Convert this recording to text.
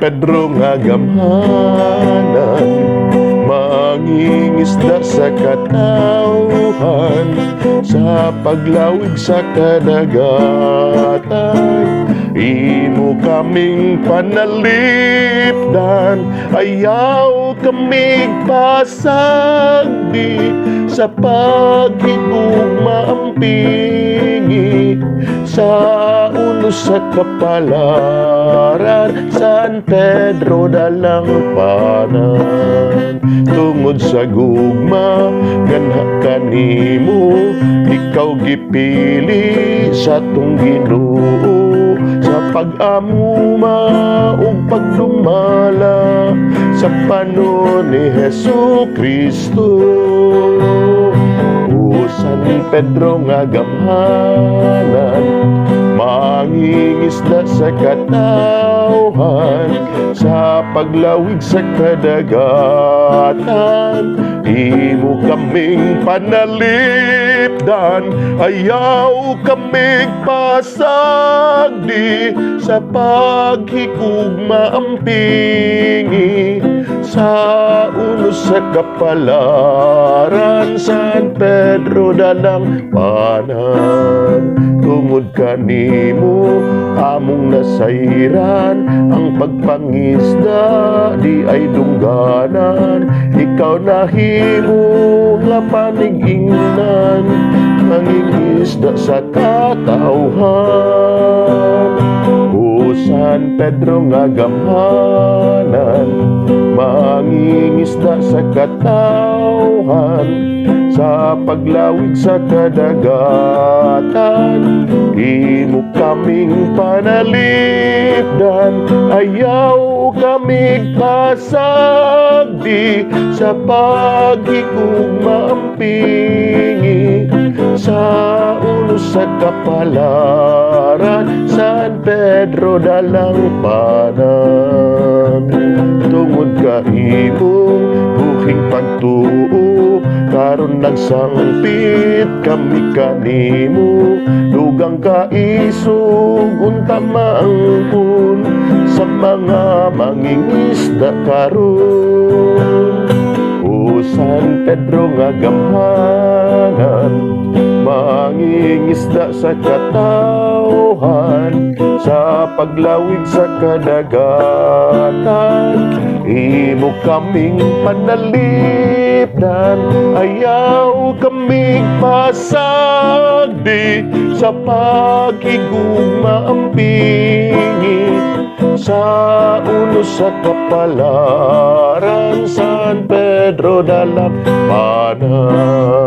Pedro nga gamhanan, mangingisda sa katawhan, sa paglawig sa kadagatan. Imo kaming panalipdan, ayaw kaming pasagdi, sa pagigugma ampingi, sa ulo sa kapalaran, San Pedro dalang panan. Tungod sa gugma ganha kanimo, ikaw gipili sa tong Ginoo, sa pag-amuma ug pagdumala sa panon ni Jesucristo. O San Pedro nga gamhanan, mangingisda sa katawhan, sa paglawig sa kadagatan. Imo kaming panalipdan, ayaw kaming pasagdi, sa paghigugma ampingi, sa ulo sa kapalaran, San Pedro dalang panan. Tungod kanimo among nasairan, ang pagpangisda di ay dungganan. Ikaw nahimo nga paningingnan, mangingisda sa katawhan. O San Pedro nga gamhanan, mangingisda sa katawhan, sa paglawig sa kadagatan. Imo kaming panalipdan, ayaw kaming pasagdi, sa paghigugma ampingi, sa ulo sa kapalaran, San Pedro dalang panan. Tungod ka imong buking pagtuo, karon nagsangpit kami kanimo, dugang kaisog unta maangkon sa mga mangingisda karon. O San Pedro nga gamhanan, mangingisda sa katawhan, sa paglawig sa kadagatan. Imo kaming panalipdan, ayaw kaming pasagdi, sa paghigugma ampingi, sa ulo sa kapalaran, San Pedro dalang panan.